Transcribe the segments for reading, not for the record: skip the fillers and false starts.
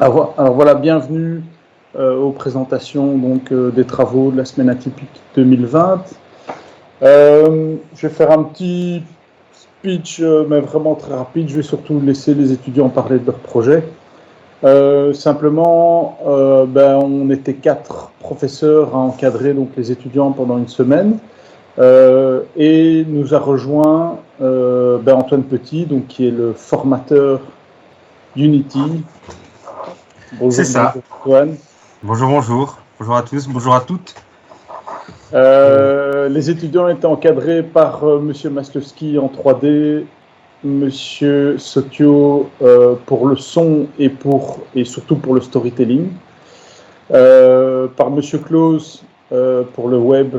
Alors voilà, bienvenue aux présentations des travaux de la semaine atypique 2020. Je vais faire un petit speech, mais vraiment très rapide. Je vais surtout laisser les étudiants parler de leur projet. Simplement, on était 4 professeurs à encadrer donc, les étudiants pendant une semaine. Et nous a rejoint Antoine Petit, donc, qui est le formateur Unity. C'est ça. Bonjour Antoine. Bonjour. Bonjour à tous, bonjour à toutes. Les étudiants étaient encadrés par Monsieur Maslowski en 3D, Monsieur Sotio pour le son et surtout pour le storytelling, par Monsieur Claus pour le web,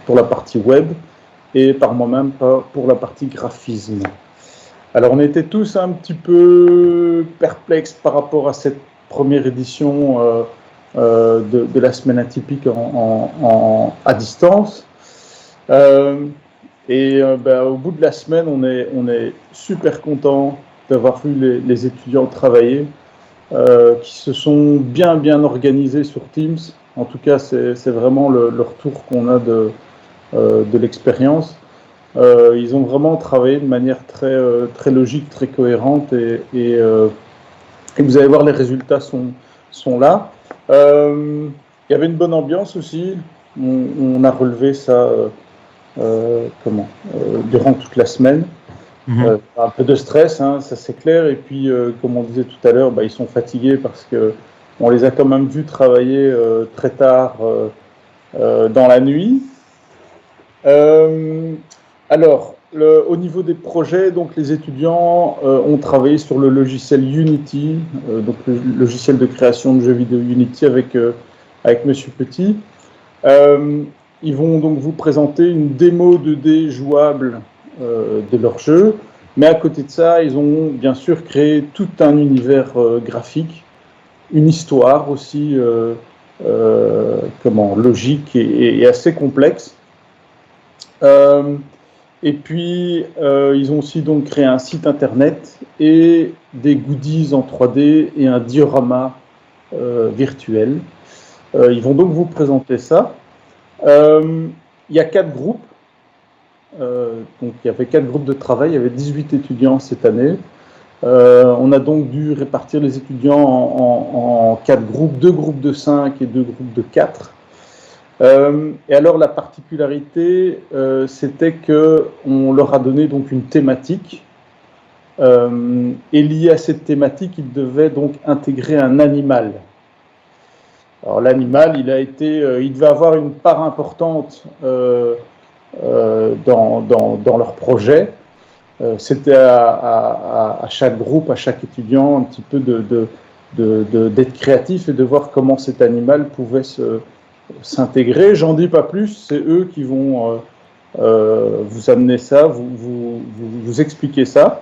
pour la partie web, et par moi-même pour la partie graphisme. Alors on était tous un petit peu perplexes par rapport à cette première édition de la semaine atypique à distance. Au bout de la semaine, on est super content d'avoir vu les étudiants travailler, qui se sont bien organisés sur Teams. En tout cas, c'est vraiment le retour qu'on a de l'expérience. Ils ont vraiment travaillé de manière très logique, très cohérente, et vous allez voir, les résultats sont là. Il y avait une bonne ambiance aussi. On a relevé ça durant toute la semaine. Un peu de stress, hein, ça c'est clair. Et puis, comme on disait tout à l'heure, ils sont fatigués parce qu'on les a quand même vus travailler très tard dans la nuit. Alors, au niveau des projets, donc les étudiants ont travaillé sur le logiciel Unity, donc le logiciel de création de jeux vidéo Unity avec Monsieur Petit. Ils vont donc vous présenter une démo 2D jouable de leur jeu, mais à côté de ça, ils ont bien sûr créé tout un univers graphique, une histoire aussi logique et assez complexe. Et puis, ils ont aussi donc créé un site internet et des goodies en 3D et un diorama virtuel. Ils vont donc vous présenter ça. Il y a 4 groupes. Donc, il y avait 4 groupes de travail. Il y avait 18 étudiants cette année. On a donc dû répartir les étudiants en 4 groupes, 2 groupes de 5 et 2 groupes de 4. Et alors la particularité, c'était qu'on leur a donné donc une thématique, et lié à cette thématique, ils devaient donc intégrer un animal. Alors l'animal, il devait avoir une part importante dans leur projet. C'était à chaque groupe, à chaque étudiant, un petit peu d'être créatif et de voir comment cet animal pouvait s'intégrer. J'en dis pas plus, c'est eux qui vont vous amener ça, vous expliquer ça.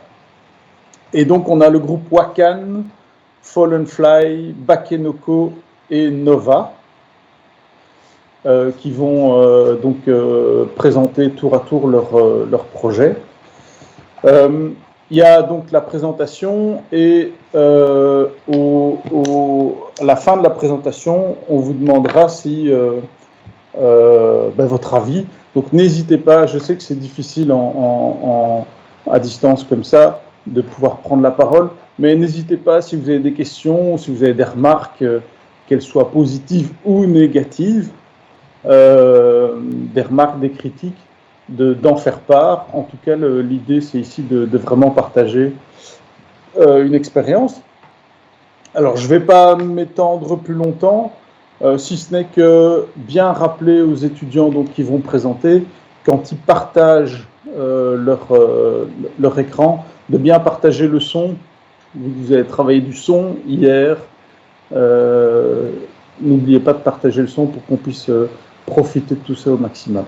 Et donc on a le groupe Wakan, Fallen Fly, Bakenoko et Nova qui vont présenter tour à tour leur projet. Il y a donc la présentation et à la fin de la présentation, on vous demandera si votre avis. Donc n'hésitez pas, je sais que c'est difficile à distance comme ça de pouvoir prendre la parole, mais n'hésitez pas si vous avez des questions, si vous avez des remarques, qu'elles soient positives ou négatives, des remarques, des critiques, d'en faire part. En tout cas, l'idée, c'est ici de vraiment partager une expérience. Alors, je ne vais pas m'étendre plus longtemps, si ce n'est que bien rappeler aux étudiants donc, qui vont présenter, quand ils partagent leur écran, de bien partager le son. Vous avez travaillé du son hier. N'oubliez pas de partager le son pour qu'on puisse profiter de tout ça au maximum.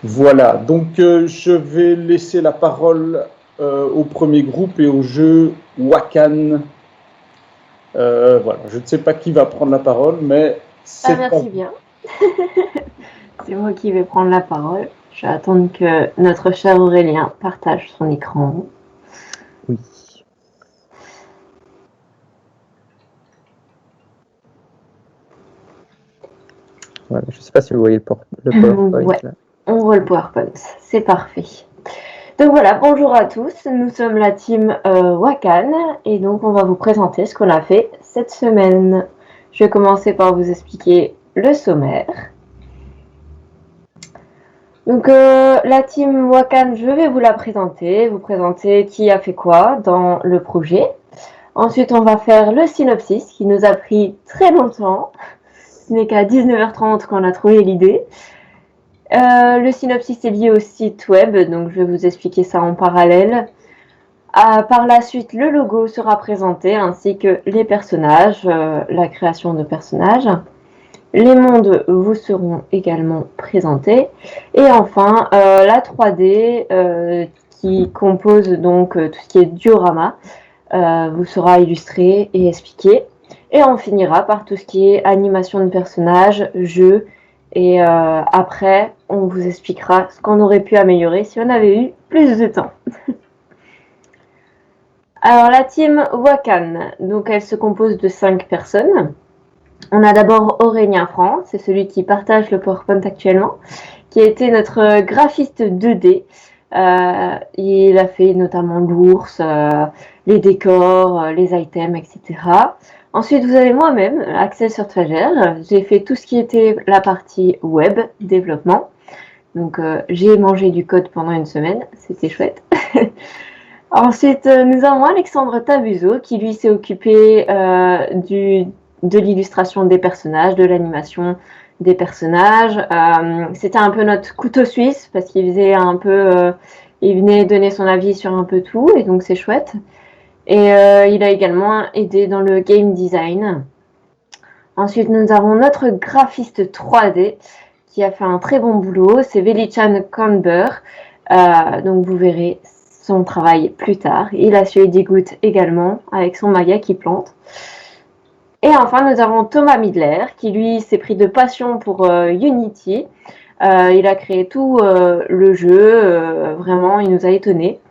Voilà, donc je vais laisser la parole au premier groupe et au jeu Wakan. Voilà, je ne sais pas qui va prendre la parole, mais c'est... merci bien. C'est moi qui vais prendre la parole. Je vais attendre que notre cher Aurélien partage son écran. Oui. Voilà, je ne sais pas si vous voyez le PowerPoint. Ouais. Là. On voit le PowerPoint, c'est parfait. Donc voilà, bonjour à tous, nous sommes la team Wakan et donc on va vous présenter ce qu'on a fait cette semaine. Je vais commencer par vous expliquer le sommaire. Donc la team Wakan, je vais vous la présenter, vous présenter qui a fait quoi dans le projet. Ensuite, on va faire le synopsis qui nous a pris très longtemps. Ce n'est qu'à 19h30 qu'on a trouvé l'idée. Le synopsis est lié au site web, donc je vais vous expliquer ça en parallèle. Par la suite, le logo sera présenté ainsi que les personnages, la création de personnages. Les mondes vous seront également présentés. Et enfin, la 3D qui compose donc tout ce qui est diorama vous sera illustré et expliqué. Et on finira par tout ce qui est animation de personnages, jeux. Et après, on vous expliquera ce qu'on aurait pu améliorer si on avait eu plus de temps. Alors, la team Wakan, donc elle se compose de 5 personnes. On a d'abord Aurélien France, c'est celui qui partage le PowerPoint actuellement, qui a été notre graphiste 2D. Il a fait notamment l'ours, les décors, les items, etc. Ensuite, vous avez moi-même, Axel Surtfager. J'ai fait tout ce qui était la partie web, développement. Donc, j'ai mangé du code pendant une semaine. C'était chouette. Ensuite, nous avons Alexandre Tabuzo, qui lui s'est occupé de l'illustration des personnages, de l'animation des personnages. C'était un peu notre couteau suisse, parce qu'il faisait un peu... il venait donner son avis sur un peu tout, et donc c'est chouette. Et il a également aidé dans le game design. Ensuite, nous avons notre graphiste 3D qui a fait un très bon boulot. C'est Velichan Kamber. Donc, vous verrez son travail plus tard. Il a suivi des gouttes également avec son maga qui plante. Et enfin, nous avons Thomas Midler qui, lui, s'est pris de passion pour Unity. Il a créé tout le jeu. Vraiment, il nous a étonnés.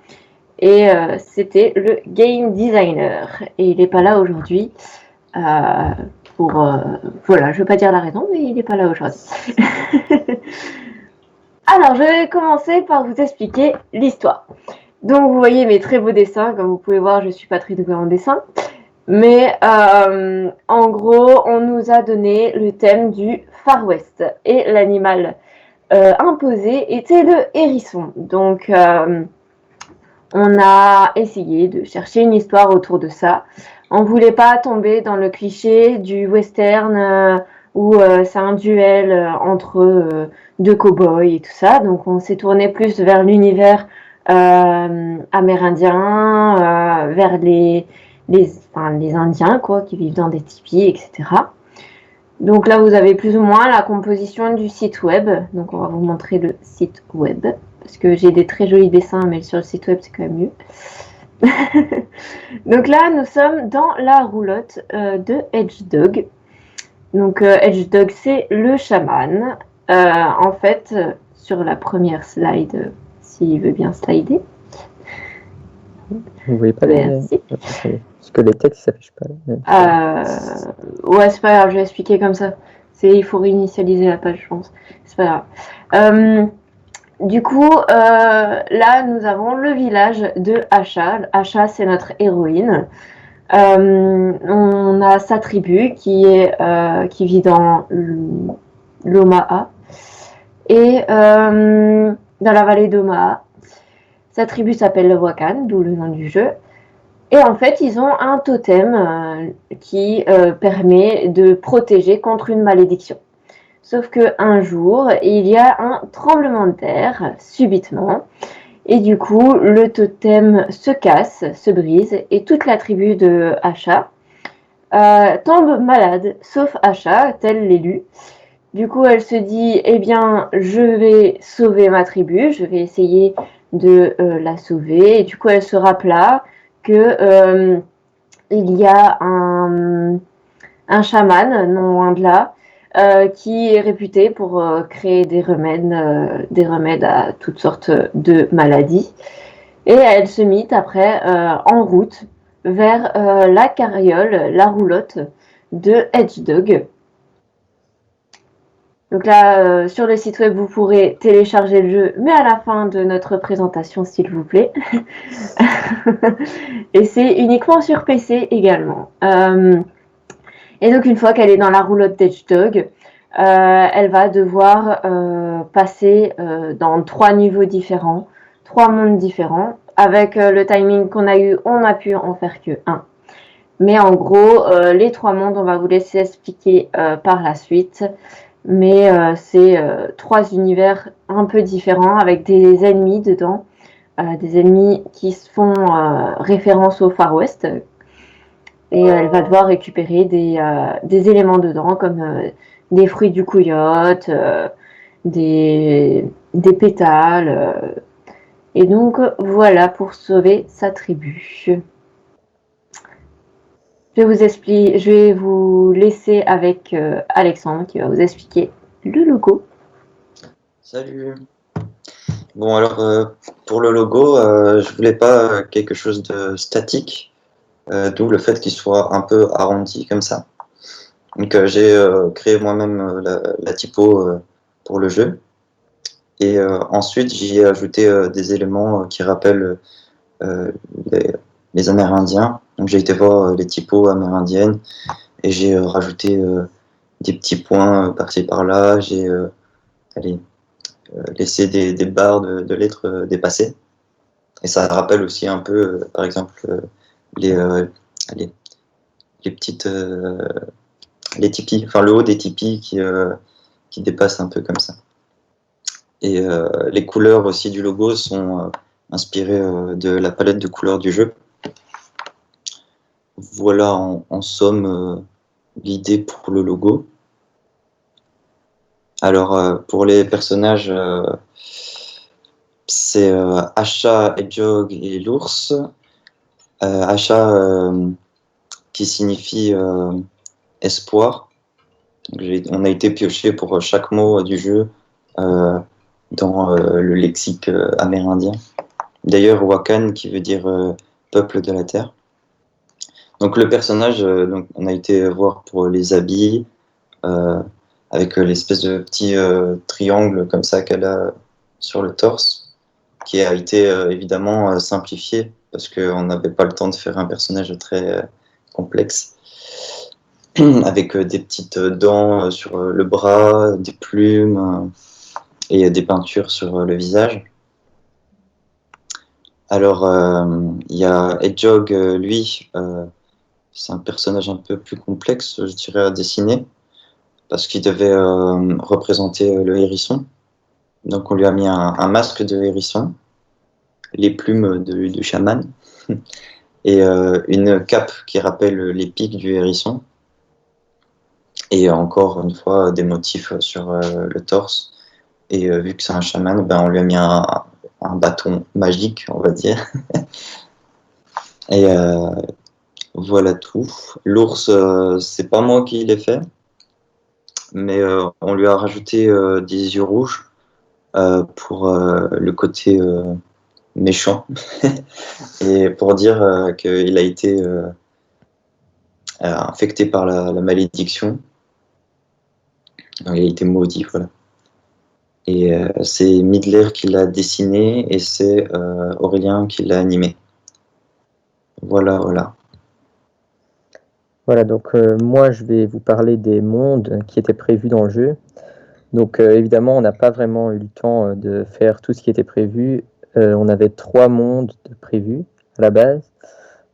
Et c'était le game designer. Et il n'est pas là aujourd'hui. Voilà, je ne vais pas dire la raison, mais il n'est pas là aujourd'hui. Alors, je vais commencer par vous expliquer l'histoire. Donc, vous voyez mes très beaux dessins. Comme vous pouvez voir, je ne suis pas très douée en dessin. Mais en gros, on nous a donné le thème du Far West. Et l'animal imposé était le hérisson. Donc... on a essayé de chercher une histoire autour de ça. On ne voulait pas tomber dans le cliché du western où c'est un duel entre deux cow-boys et tout ça. Donc on s'est tourné plus vers l'univers amérindien, vers les Indiens quoi, qui vivent dans des tipis, etc. Donc là, vous avez plus ou moins la composition du site web. Donc on va vous montrer le site web. Parce que j'ai des très jolis dessins, mais sur le site web, c'est quand même mieux. Donc là, nous sommes dans la roulotte de Hedgedog. Donc Hedgedog, c'est le chaman. En fait, sur la première slide, s'il veut bien slider. Vous voyez pas Merci. Parce que les textes ne s'affichent pas. Ouais, c'est pas grave, je vais expliquer comme ça. Il faut réinitialiser la page, je pense. C'est pas grave. Du coup, là, nous avons le village de Asha. Asha, c'est notre héroïne. On a sa tribu qui vit dans l'Omaha et dans la vallée d'Omaha. Sa tribu s'appelle le Wakan, d'où le nom du jeu. Et en fait, ils ont un totem qui permet de protéger contre une malédiction. Sauf qu'un jour, il y a un tremblement de terre, subitement. Et du coup, le totem se casse, se brise, et toute la tribu de Asha tombe malade, sauf Asha, tel l'élu. Du coup, elle se dit, eh bien, je vais sauver ma tribu, je vais essayer de la sauver. Et du coup, elle se rappela que il y a un chaman, non loin de là, qui est réputé pour créer des remèdes à toutes sortes de maladies. Et elle se mit après en route vers la carriole, la roulotte de Hedgedog. Donc là, sur le site web, vous pourrez télécharger le jeu, mais à la fin de notre présentation, s'il vous plaît. Et c'est uniquement sur PC également. Et donc, une fois qu'elle est dans la roulotte d'Edgedog, elle va devoir passer dans 3 niveaux différents, 3 mondes différents. Avec le timing qu'on a eu, on a pu en faire que 1. Mais en gros, les 3 mondes, on va vous laisser expliquer par la suite. Mais c'est 3 univers un peu différents avec des ennemis dedans. Des ennemis qui font référence au Far West. Et elle va devoir récupérer des éléments dedans, comme des fruits du coyote, des pétales. Et donc, voilà pour sauver sa tribu. Je vais vous laisser avec Alexandre qui va vous expliquer le logo. Salut. Bon, alors, pour le logo, je voulais pas quelque chose de statique, d'où le fait qu'il soit un peu arrondi comme ça. Donc, j'ai créé moi-même la typo pour le jeu. Et ensuite, j'y ai ajouté des éléments qui rappellent les Amérindiens. Donc, j'ai été voir les typos amérindiennes et j'ai rajouté des petits points par-ci par-là. J'ai laissé des barres de lettres dépassées. Et ça rappelle aussi un peu, par exemple, les, les, les petites les tipis, enfin le haut des tipis qui dépasse un peu comme ça. Et les couleurs aussi du logo sont inspirées de la palette de couleurs du jeu. Voilà en somme l'idée pour le logo. Alors pour les personnages, c'est Asha, Hedgehog et l'ours. Asha qui signifie espoir. On a été pioché pour chaque mot du jeu dans le lexique amérindien. D'ailleurs, Wakan qui veut dire peuple de la terre. Donc le personnage, donc, on a été voir pour les habits, avec l'espèce de petit triangle comme ça qu'elle a sur le torse, qui a été évidemment simplifié parce qu'on n'avait pas le temps de faire un personnage très complexe, avec des petites dents sur le bras, des plumes et des peintures sur le visage. Alors, il y a Hedgehog, lui, c'est un personnage un peu plus complexe, je dirais, à dessiner, parce qu'il devait représenter le hérisson. Donc, on lui a mis un masque de hérisson, les plumes du chaman, et une cape qui rappelle les pics du hérisson, et encore une fois, des motifs sur le torse. Et vu que c'est un chaman, ben, on lui a mis un bâton magique, on va dire. Et voilà tout. L'ours, c'est pas moi qui l'ai fait, mais on lui a rajouté des yeux rouges pour le côté méchant et pour dire qu'il a été infecté par la malédiction. Donc, il a été maudit, voilà. Et c'est Midler qui l'a dessiné et c'est Aurélien qui l'a animé. Voilà, voilà. Voilà, donc moi je vais vous parler des mondes qui étaient prévus dans le jeu. Donc évidemment, on n'a pas vraiment eu le temps de faire tout ce qui était prévu. On avait 3 mondes prévus à la base.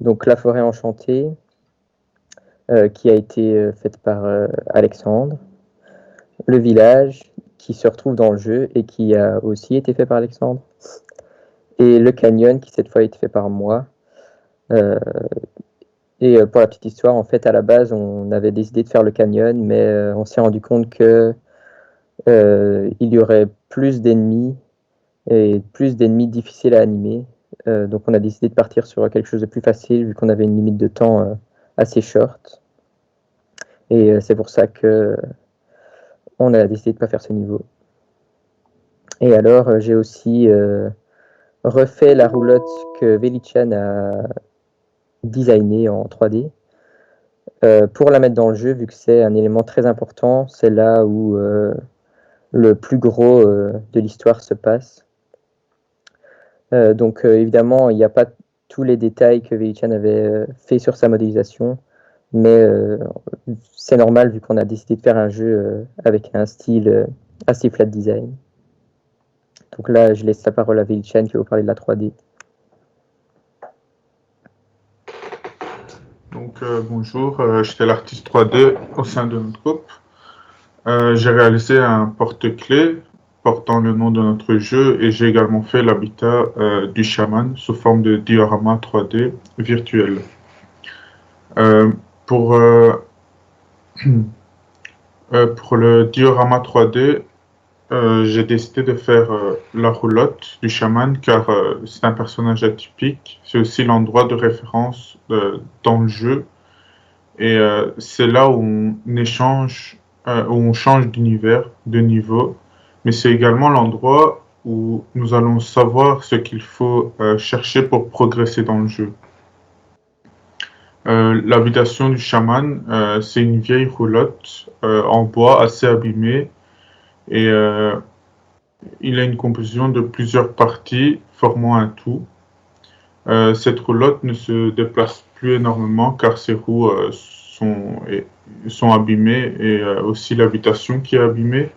Donc la forêt enchantée, qui a été faite par Alexandre. Le village, qui se retrouve dans le jeu et qui a aussi été fait par Alexandre. Et le canyon, qui cette fois a été fait par moi. Et pour la petite histoire, en fait, à la base, on avait décidé de faire le canyon, mais on s'est rendu compte que il y aurait plus d'ennemis et plus d'ennemis difficiles à animer. Donc on a décidé de partir sur quelque chose de plus facile, vu qu'on avait une limite de temps assez short. Et c'est pour ça que on a décidé de ne pas faire ce niveau. Et alors, j'ai aussi refait la roulotte que Velichan a designée en 3D. Pour la mettre dans le jeu, vu que c'est un élément très important, c'est là où le plus gros de l'histoire se passe. Donc évidemment, il n'y a pas tous les détails que Veiichan avait fait sur sa modélisation, mais c'est normal vu qu'on a décidé de faire un jeu avec un style assez flat design. Donc là, je laisse la parole à Veiichan qui va vous parler de la 3D. Donc bonjour, j'étais l'artiste 3D au sein de notre groupe. J'ai réalisé un porte-clés portant le nom de notre jeu et j'ai également fait l'habitat du chaman sous forme de diorama 3D virtuel. Pour le diorama 3D, j'ai décidé de faire la roulotte du chaman car c'est un personnage atypique. C'est aussi l'endroit de référence dans le jeu et c'est là où on échange, où on change d'univers, de niveau, mais c'est également l'endroit où nous allons savoir ce qu'il faut chercher pour progresser dans le jeu. L'habitation du chaman, c'est une vieille roulotte en bois assez abîmée et il a une composition de plusieurs parties formant un tout. Cette roulotte ne se déplace plus énormément car ses roues sont abîmées et aussi l'habitation qui est abîmée.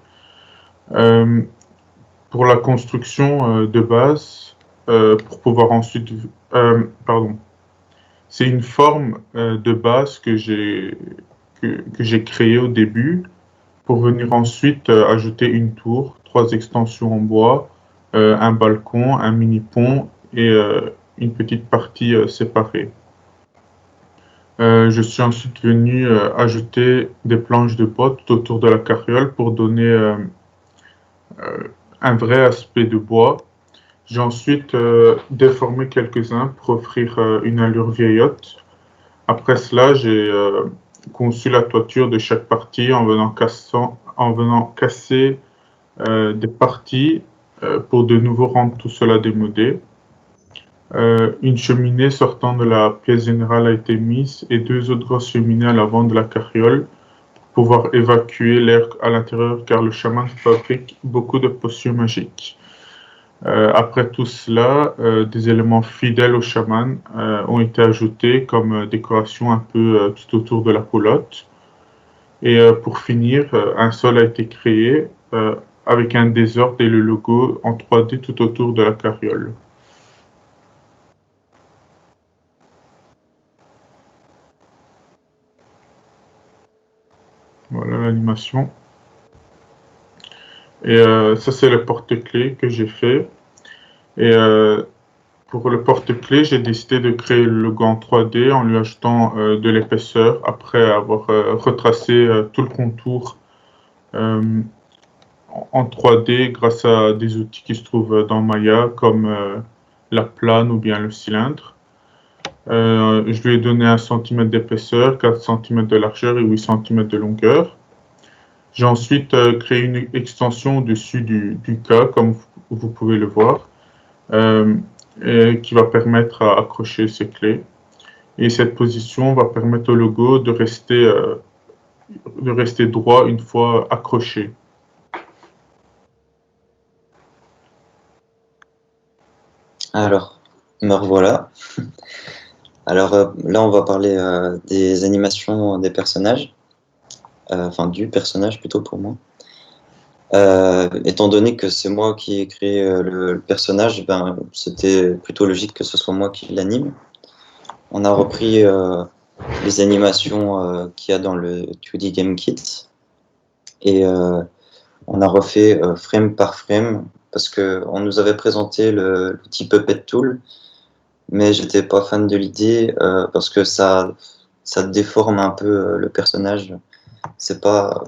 Pour la construction de base, pour pouvoir ensuite... pardon. C'est une forme de base que j'ai créée au début pour venir ensuite ajouter une tour, 3 extensions en bois, un balcon, un mini-pont et une petite partie séparée. Je suis ensuite venu ajouter des planches de bois tout autour de la carriole pour donner un vrai aspect de bois. J'ai ensuite déformé quelques-uns pour offrir une allure vieillotte. Après cela, j'ai conçu la toiture de chaque partie en venant casser des parties pour de nouveau rendre tout cela démodé. Une cheminée sortant de la pièce générale a été mise et 2 autres grosses cheminées à l'avant de la carriole pour pouvoir évacuer l'air à l'intérieur car le chaman fabrique beaucoup de potions magiques. Après tout cela, des éléments fidèles au chaman ont été ajoutés comme décoration un peu tout autour de la roulotte. Et pour finir, un sol a été créé avec un désordre et le logo en 3D tout autour de la carriole. Voilà l'animation. Et ça, c'est le porte-clés que j'ai fait. Et pour le porte-clés, j'ai décidé de créer le logo en 3D en lui ajoutant de l'épaisseur après avoir retracé tout le contour en 3D grâce à des outils qui se trouvent dans Maya comme la plane ou bien le cylindre. Je lui ai donné 1 cm d'épaisseur, 4 cm de largeur et 8 cm de longueur. J'ai ensuite créé une extension au-dessus du cas, comme vous pouvez le voir, qui va permettre à accrocher ces clés. Et cette position va permettre au logo de rester droit une fois accroché. Alors, me revoilà. Alors là, on va parler des animations des personnages. Enfin, du personnage plutôt pour moi. Étant donné que c'est moi qui ai créé le personnage, ben, c'était plutôt logique que ce soit moi qui l'anime. On a repris les animations qu'il y a dans le 2D Game Kit et on a refait frame par frame parce qu'on nous avait présenté l'outil Puppet Tool, mais j'étais pas fan de l'idée parce que ça déforme un peu le personnage. C'est pas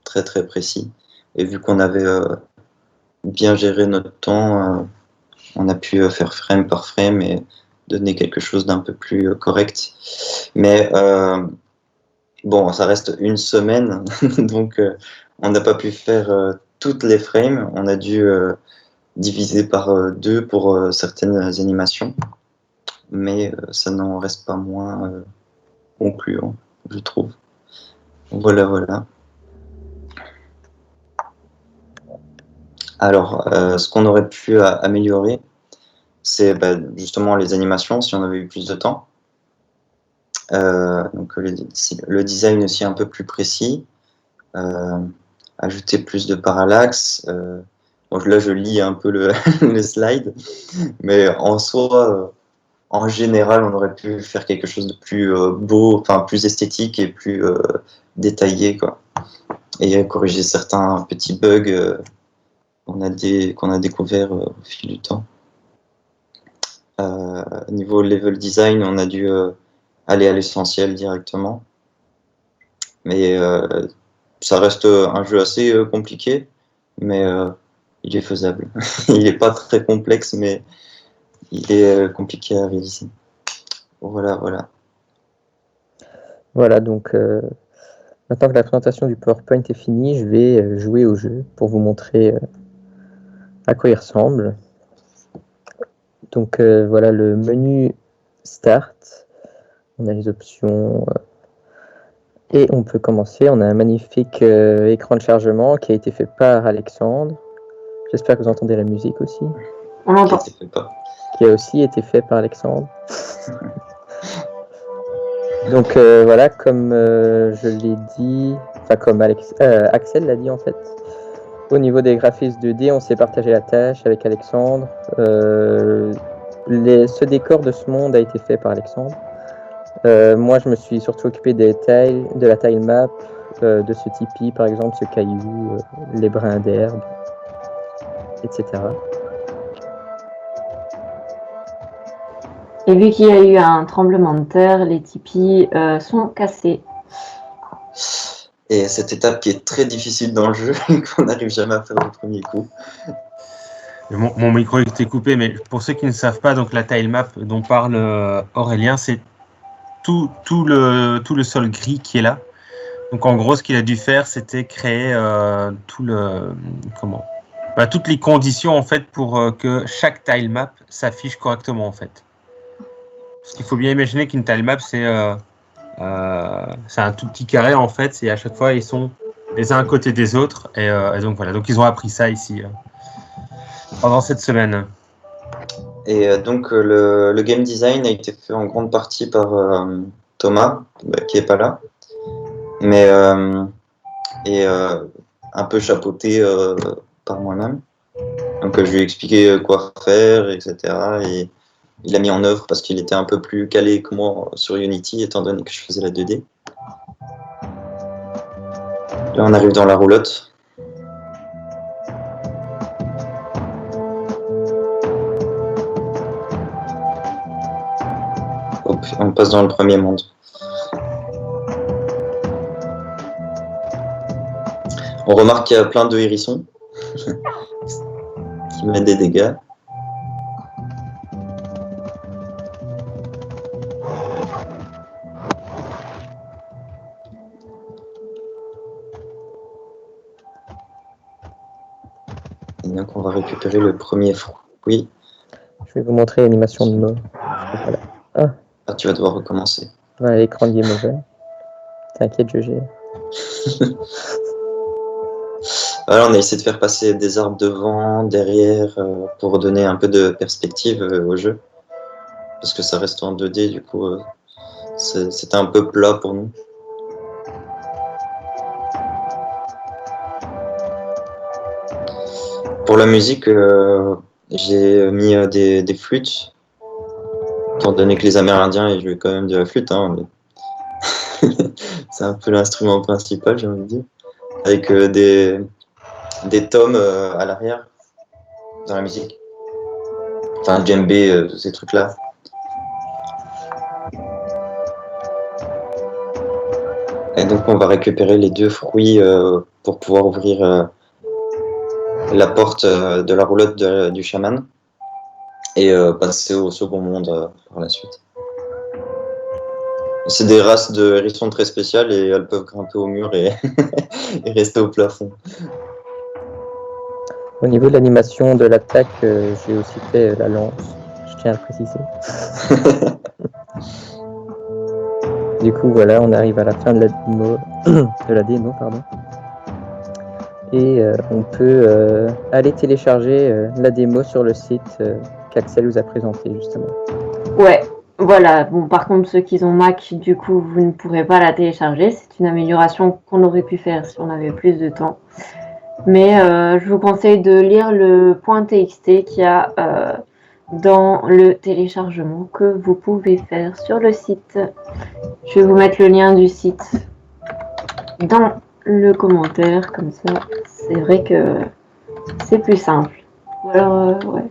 très très précis. Et vu qu'on avait bien géré notre temps, on a pu faire frame par frame et donner quelque chose d'un peu plus correct. Mais bon, ça reste une semaine, donc on n'a pas pu faire toutes les frames. On a dû diviser par 2 pour certaines animations. Mais ça n'en reste pas moins concluant, je trouve. Voilà, voilà. Alors, ce qu'on aurait pu améliorer, c'est justement les animations, si on avait eu plus de temps. Donc le design aussi un peu plus précis. Ajouter plus de parallaxe. Donc là, je lis un peu le slide, mais en soi, en général, on aurait pu faire quelque chose de plus beau, enfin plus esthétique et plus détaillé, quoi. Et corriger certains petits bugs qu'on a découvert au fil du temps. Niveau level design, on a dû aller à l'essentiel directement. Mais ça reste un jeu assez compliqué, mais il est faisable. Il n'est pas très complexe, mais il est compliqué à réaliser. Voilà. Voilà, donc maintenant que la présentation du PowerPoint est finie, je vais jouer au jeu pour vous montrer à quoi il ressemble. Donc voilà le menu Start. On a les options et on peut commencer. On a un magnifique écran de chargement qui a été fait par Alexandre. J'espère que vous entendez la musique aussi. On l'entend. Qui a aussi été fait par Alexandre. Donc voilà, comme je l'ai dit, enfin comme Axel l'a dit en fait, au niveau des graphismes 2D, on s'est partagé la tâche avec Alexandre. Ce décor de ce monde a été fait par Alexandre. Moi, je me suis surtout occupé de la tile map, de ce tipi par exemple, ce caillou, les brins d'herbe, etc. Et vu qu'il y a eu un tremblement de terre, les tipis sont cassés. Et cette étape qui est très difficile dans le jeu, qu'on n'arrive jamais à faire au premier coup. Mon micro était coupé, mais pour ceux qui ne savent pas, donc la tile map dont parle Aurélien, c'est tout le sol gris qui est là. Donc en gros, ce qu'il a dû faire, c'était créer toutes les conditions en fait pour que chaque tile map s'affiche correctement en fait. Parce qu'il faut bien imaginer qu'une tile map, c'est un tout petit carré en fait, et à chaque fois ils sont les uns à côté des autres, et donc voilà, donc ils ont appris ça ici pendant cette semaine. Et donc le game design a été fait en grande partie par Thomas, qui est pas là, mais un peu chapeauté par moi-même. Donc je lui ai expliqué quoi faire, etc. Et il a mis en œuvre parce qu'il était un peu plus calé que moi sur Unity, étant donné que je faisais la 2D. Là, on arrive dans la roulotte. Hop, on passe dans le premier monde. On remarque qu'il y a plein de hérissons qui mettent des dégâts. Et donc on va récupérer le premier fruit. Je vais vous montrer l'animation de mort. Voilà. Ah, tu vas devoir recommencer. Voilà l'écran de game over. T'inquiète, je gère. Alors, on a essayé de faire passer des arbres devant, derrière, pour donner un peu de perspective au jeu. Parce que ça reste en 2D, du coup, c'était un peu plat pour nous. Pour la musique, j'ai mis des flûtes, étant donné que les Amérindiens ils jouaient quand même de la flûte. Hein, mais c'est un peu l'instrument principal, j'ai envie de dire. Avec des tomes à l'arrière, dans la musique. Enfin, djembé, ces trucs-là. Et donc, on va récupérer les 2 fruits pour pouvoir ouvrir la porte de la roulotte du chaman et passer au second monde par la suite. C'est des races de hérissons très spéciales et elles peuvent grimper au mur et, et rester au plafond. Au niveau de l'animation de l'attaque, j'ai aussi fait la lance, je tiens à le préciser. Du coup, voilà, on arrive à la fin de la démo, Et on peut aller télécharger la démo sur le site qu'Axel vous a présenté justement. Ouais, voilà. Bon, par contre, ceux qui ont Mac, du coup, vous ne pourrez pas la télécharger. C'est une amélioration qu'on aurait pu faire si on avait plus de temps. Mais je vous conseille de lire le .txt qu'il y a dans le téléchargement que vous pouvez faire sur le site. Je vais vous mettre le lien du site dans le commentaire, comme ça, c'est vrai que c'est plus simple. Ou alors, ouais.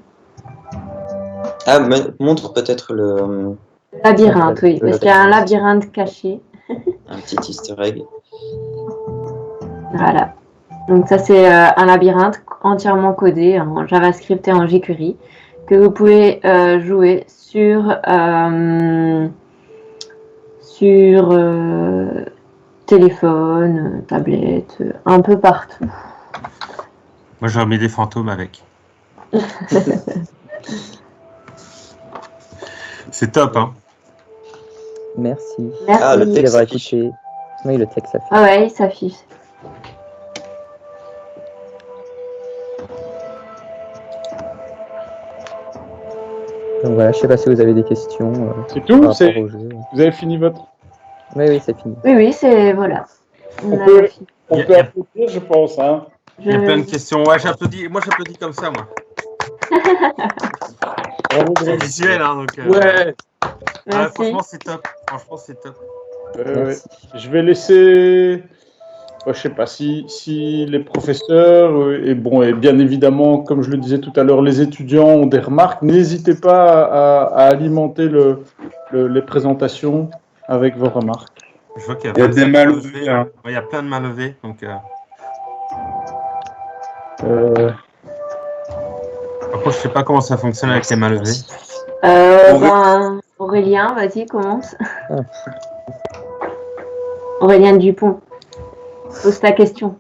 Ah, montre peut-être le Labyrinthe, oui, parce qu'il y a un labyrinthe caché. un petit easter egg. Voilà. Donc ça, c'est un labyrinthe entièrement codé en JavaScript et en jQuery que vous pouvez jouer sur téléphone, tablette, un peu partout. Moi, j'aurais mis des fantômes avec. C'est top, hein. Merci. Merci. Ah, le Merci texte d'avoir s'affiche. écouté. Oui, le texte s'affiche. Ah ouais, il s'affiche. Donc voilà, je sais pas si vous avez des questions C'est par tout rapport c'est... au jeu. Vous avez fini votre... Oui, c'est fini. Oui, c'est... Voilà. On a peut- fini. On peut applaudir, je pense. Hein. Il y a plein de questions. Ouais, j'applaudis. Moi, j'applaudis comme ça, moi. Bravo, C'est bravo. visuel, hein, donc. Ouais, Ah, Merci. franchement, c'est top. Franchement, c'est top. ouais. Merci. Je vais laisser... Je sais pas si les professeurs et bien évidemment, comme je le disais tout à l'heure, les étudiants ont des remarques. N'hésitez pas à alimenter les présentations avec vos remarques. Je vois qu'il Il y a des mains levées. levées. Hein. Ouais, il y a plein de mains levées. Donc, par contre, je sais pas comment ça fonctionne avec les mains levées. Aurélien, vas-y, commence. Ah. Aurélien Dupont, pose ta question.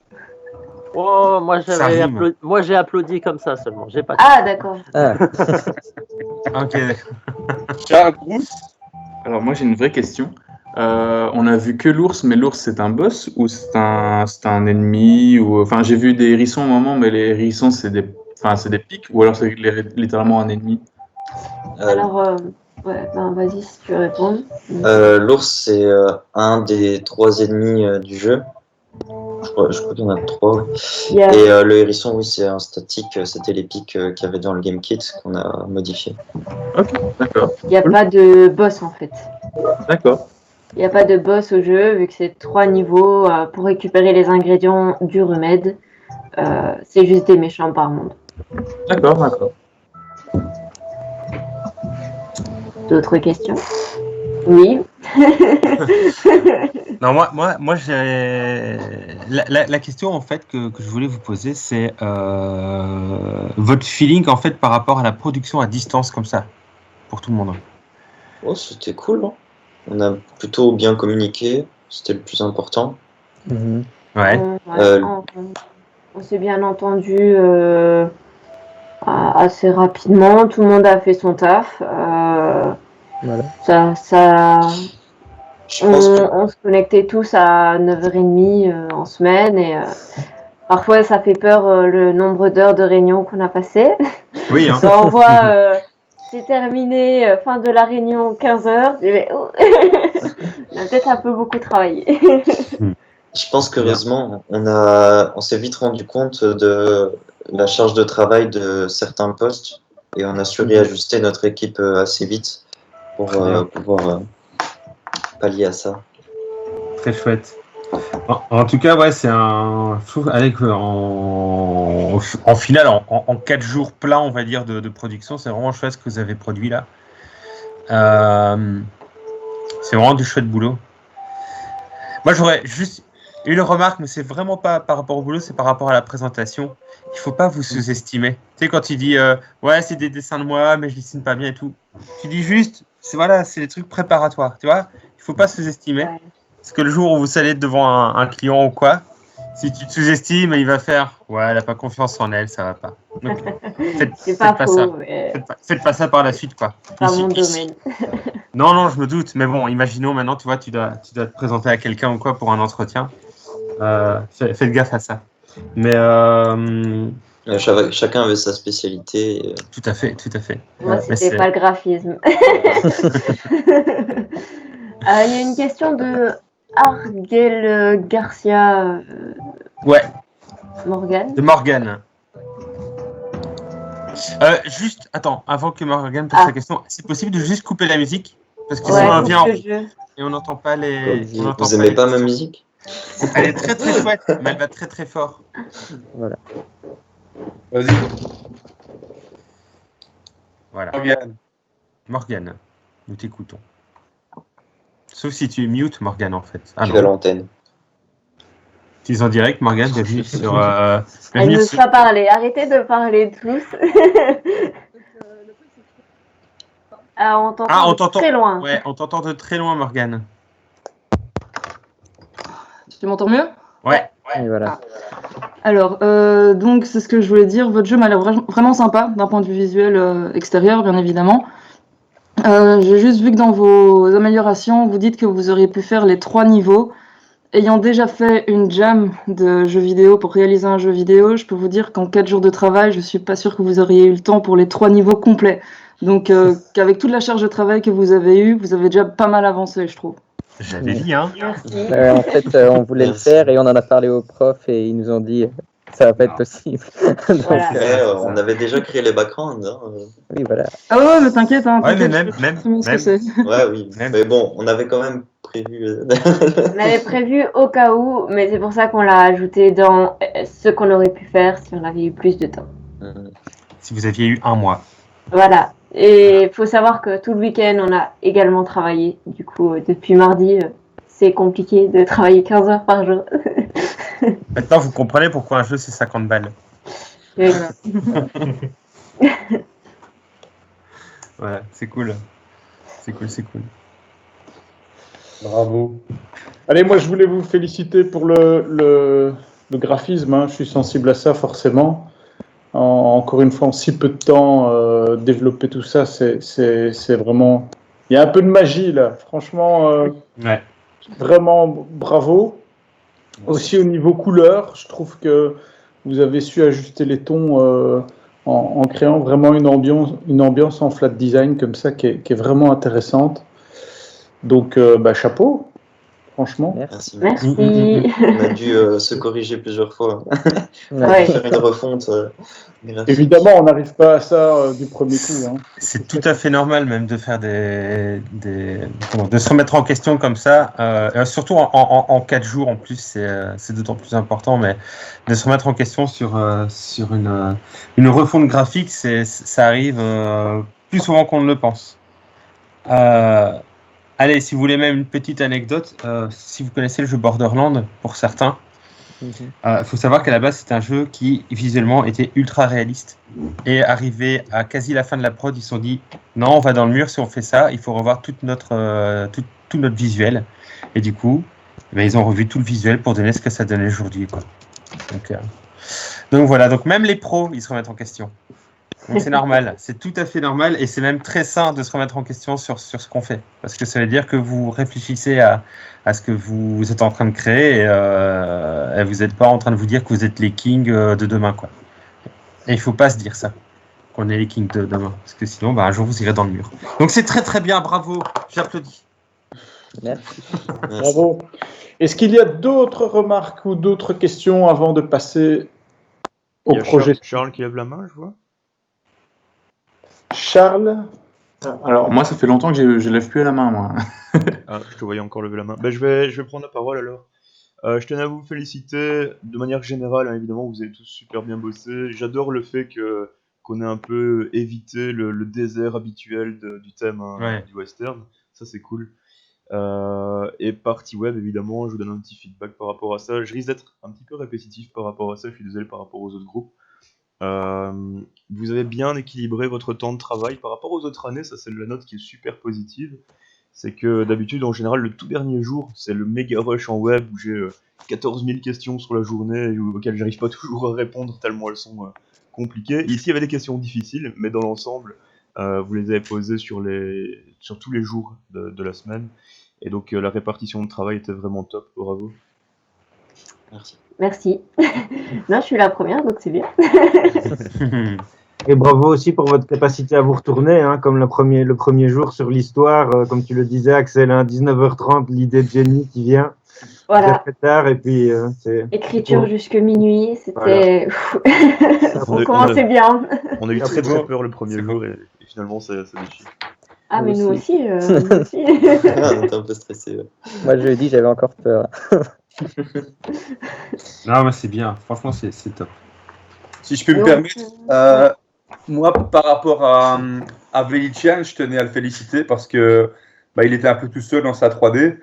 Oh, Ça rime. moi j'ai applaudi comme ça seulement. J'ai pas. Ah, d'accord. Ah, Ok. Ciao, Bruce. Alors moi j'ai une vraie question. On a vu que l'ours, mais l'ours c'est un boss ou c'est un ennemi ou enfin j'ai vu des hérissons au moment, mais les hérissons c'est des pics ou alors c'est littéralement un ennemi. Alors, ouais, vas-y si tu réponds. L'ours, c'est un des 3 ennemis du jeu. Je crois qu'il y en a 3. Ouais. Il y a- Et le hérisson, oui, c'est un statique. C'était les pics qu'il y avait dans le game kit qu'on a modifié. Ok, d'accord, Il n'y a pas de boss en fait. d'accord. Il n'y a pas de boss au jeu vu que c'est 3 niveaux pour récupérer les ingrédients du remède. C'est juste des méchants par monde. D'accord. D'autres questions? Oui. Non, moi j'ai. La question en fait que je voulais vous poser, c'est votre feeling en fait par rapport à la production à distance comme ça, pour tout le monde. Oh, c'était cool. Hein. On a plutôt bien communiqué. C'était le plus important. mhm. Ouais. On s'est bien entendu assez rapidement. Tout le monde a fait son taf. Voilà. Je pense que On se connectait tous à 9h30 en semaine et parfois ça fait peur le nombre d'heures de réunion qu'on a passé. Oui, hein. Ça envoie c'est terminé, fin de la réunion 15h. On a peut-être un peu beaucoup travaillé. Je pense qu'heureusement, on s'est vite rendu compte de la charge de travail de certains postes et on a su réajuster notre équipe assez vite pour pouvoir pallier à ça. Très chouette. En tout cas, ouais, c'est un. Je trouve avec en finale, en 4 jours pleins, on va dire, de production, c'est vraiment chouette ce que vous avez produit là. C'est vraiment du chouette boulot. Moi, j'aurais juste une remarque, mais c'est vraiment pas par rapport au boulot, c'est par rapport à la présentation. Il faut pas vous sous-estimer. Tu sais, quand tu dis ouais, c'est des dessins de moi, mais je dessine pas bien et tout. Tu dis juste, c'est des trucs préparatoires, tu vois. Il faut pas sous-estimer. Ouais. Parce que le jour où vous allez être devant un client ou quoi, si tu te sous-estimes, il va faire ouais, elle a pas confiance en elle, ça va pas. Donc, C'est pas pas faux, ça. mais Faites pas ça par la suite, quoi. c'est pas mon domaine. Non, je me doute. Mais bon, imaginons maintenant, tu vois, tu dois te présenter à quelqu'un ou quoi pour un entretien. Faites gaffe à ça. Mais Chacun avait sa spécialité. tout à fait, tout à fait. Moi, Mais c'était pas le graphisme. Il y a une question de Arguel Garcia Ouais, Morgan. de Morgane. Juste, attends, avant que Morgane pose Ah. sa question, c'est possible de juste couper la musique? Parce que Ouais, sinon, on pour vient ce jeu. et on n'entend pas les. Comme on n'entend Vous pas aimez les pas ma questions. musique? Elle est très très chouette, mais elle va très très fort. Voilà. Vas-y, Voilà. Morgane. Morgane, nous t'écoutons. Sauf si tu es mute, Morgane, en fait. Ah Je suis à non. l'antenne. Tu es en direct, Morgane, bienvenue sur. Elle bienvenue n'ose sur- pas parler. Arrêtez de parler tous. Ah, on t'entend Ah, on de t'entend. très loin. Ouais, on t'entend de très loin, Morgane. Tu m'entends mieux? Ouais. Et voilà. Alors, donc c'est ce que je voulais dire. Votre jeu m'a l'air vraiment sympa d'un point de vue visuel extérieur, bien évidemment. J'ai juste vu que dans vos améliorations, vous dites que vous auriez pu faire les 3 niveaux. Ayant déjà fait une jam de jeux vidéo pour réaliser un jeu vidéo, je peux vous dire qu'en 4 jours de travail, je suis pas sûre que vous auriez eu le temps pour les 3 niveaux complets. Donc, qu'avec toute la charge de travail que vous avez eue, vous avez déjà pas mal avancé, je trouve. J'avais dit, hein. Merci. En fait, on voulait le Merci. faire et on en a parlé aux profs et ils nous ont dit ça va pas être possible. Donc, Voilà. Mais on avait déjà créé les backgrounds. Hein. oui, voilà. Ah ouais, mais t'inquiète, hein, Ouais, mais t'inquiète, même- je sais très bien ce que c'est. Ouais, oui. Même. Mais bon, on avait quand même prévu. On avait prévu au cas où, mais c'est pour ça qu'on l'a ajouté dans ce qu'on aurait pu faire si on avait eu plus de temps. Si vous aviez eu un mois. Voilà. Et il faut savoir que tout le week-end, on a également travaillé. Du coup, depuis mardi, c'est compliqué de travailler 15 heures par jour. Maintenant, vous comprenez pourquoi un jeu, c'est 50 balles. Oui. Voilà, c'est cool. C'est cool, c'est cool. Bravo. Allez, moi je voulais vous féliciter pour le graphisme, hein. Je suis sensible à ça forcément. Encore une fois, en si peu de temps, développer tout ça, c'est vraiment... Il y a un peu de magie là, franchement, Ouais. vraiment bravo. Aussi au niveau couleur, je trouve que vous avez su ajuster les tons en créant vraiment une ambiance en flat design comme ça qui est vraiment intéressante. Donc, chapeau, franchement. Merci. Merci. Merci. On a dû se corriger plusieurs fois. Ouais. Faire une refonte. graphique. Évidemment, on n'arrive pas à ça du premier coup, hein. C'est tout à fait normal même de faire de se remettre en question comme ça, surtout en 4 jours en plus, c'est d'autant plus important, mais de se remettre en question sur une refonte graphique, ça arrive plus souvent qu'on ne le pense. Allez, si vous voulez même une petite anecdote, si vous connaissez le jeu Borderlands, pour certains, faut savoir qu'à la base, c'est un jeu qui, visuellement, était ultra réaliste. Et arrivé à quasi la fin de la prod, ils se sont dit non, on va dans le mur, si on fait ça, il faut revoir tout notre visuel. Et du coup, ils ont revu tout le visuel pour donner ce que ça donnait aujourd'hui, quoi. Donc voilà, donc même les pros, ils se remettent en question. Donc c'est normal, c'est tout à fait normal et c'est même très sain de se remettre en question sur ce qu'on fait. Parce que ça veut dire que vous réfléchissez à ce que vous êtes en train de créer et vous n'êtes pas en train de vous dire que vous êtes les kings de demain, quoi. Et il ne faut pas se dire ça, qu'on est les kings de demain. Parce que sinon, un jour, vous irez dans le mur. Donc c'est très très bien, bravo, j'applaudis. Merci. Bravo. Est-ce qu'il y a d'autres remarques ou d'autres questions avant de passer au Il y a projet? Charles qui lève la main, je vois. Charles? Alors, moi, ça fait longtemps que je lève plus à la main, moi. Ah, je te voyais encore lever la main. Ben, je vais prendre la parole alors. Je tenais à vous féliciter de manière générale, hein, évidemment, vous avez tous super bien bossé. J'adore le fait qu'on ait un peu évité le désert habituel du thème du western. Ça, c'est cool. Et partie web, évidemment, je vous donne un petit feedback par rapport à ça. Je risque d'être un petit peu répétitif par rapport à ça, je suis désolé par rapport aux autres groupes. Vous avez bien équilibré votre temps de travail par rapport aux autres années, ça c'est la note qui est super positive. C'est que d'habitude, en général, le tout dernier jour, c'est le méga rush en web où j'ai 14 000 questions sur la journée auxquelles j'arrive pas toujours à répondre tellement elles sont compliquées. Ici, il y avait des questions difficiles, mais dans l'ensemble, vous les avez posées sur tous les jours de la semaine. Et donc, la répartition de travail était vraiment top, bravo. Merci. Merci. Non, je suis la première, donc c'est bien. Et bravo aussi pour votre capacité à vous retourner, hein, comme le premier jour sur l'histoire, comme tu le disais, Axel, hein, 19h30, l'idée de génie qui vient. Voilà. Très tard, et puis c'est. Écriture jusque minuit, c'était. On commençait bien. On a eu très peur le premier jour et finalement ça déchire. Ah, mais nous aussi. On était un peu stressés. Ouais. Moi, jeudi, j'avais encore peur. Non, mais c'est bien. Franchement, c'est top. Si je peux me Donc, permettre, moi, par rapport à Velician, je tenais à le féliciter parce que il était un peu tout seul dans sa 3D.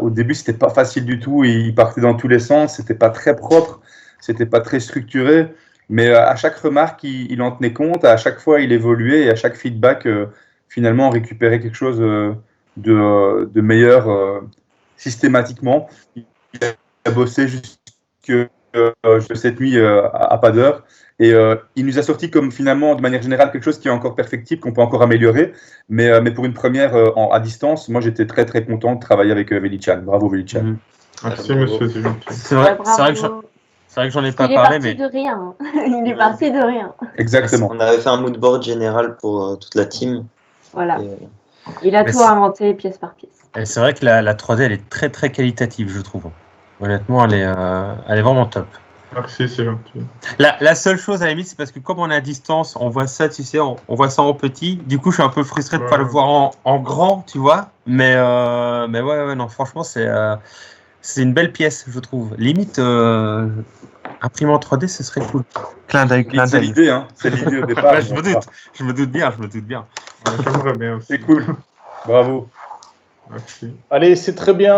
Au début, c'était pas facile du tout. Il partait dans tous les sens. C'était pas très propre. C'était pas très structuré. Mais à chaque remarque, il en tenait compte. À chaque fois, il évoluait et à chaque feedback, finalement, on récupérait quelque chose de meilleur systématiquement. Il a bossé jusque cette nuit à pas d'heure. Et il nous a sorti comme finalement, de manière générale, quelque chose qui est encore perfectible, qu'on peut encore améliorer. Mais pour une première à distance, moi j'étais très très content de travailler avec Velician. Bravo Velician. Merci, monsieur. C'est vrai, Ouais, c'est vrai que bravo. j'en ai pas Il est parlé, parti mais de rien. Il est parti de rien. Exactement. On avait fait un mood board général pour toute la team. Voilà. Et, Il a Mais tout c'est- inventé pièce par pièce. et c'est vrai que la 3D, elle est très très qualitative, je trouve. Honnêtement, elle est vraiment top. Merci, c'est gentil. La seule chose à la limite, c'est parce que comme on est à distance, on voit ça, tu sais, on voit ça en petit. Du coup, je suis un peu frustré de ne pas le voir en grand, tu vois. Mais ouais, non, franchement, c'est une belle pièce, je trouve. Limite, imprimer en 3D, ce serait cool. Clin d'œil, clin C'est d'œil. l'idée, hein. C'est l'idée au départ. Ouais, je me doute bien. J'aimerais bien aussi. C'est cool. Bravo. Merci. Allez, c'est très bien.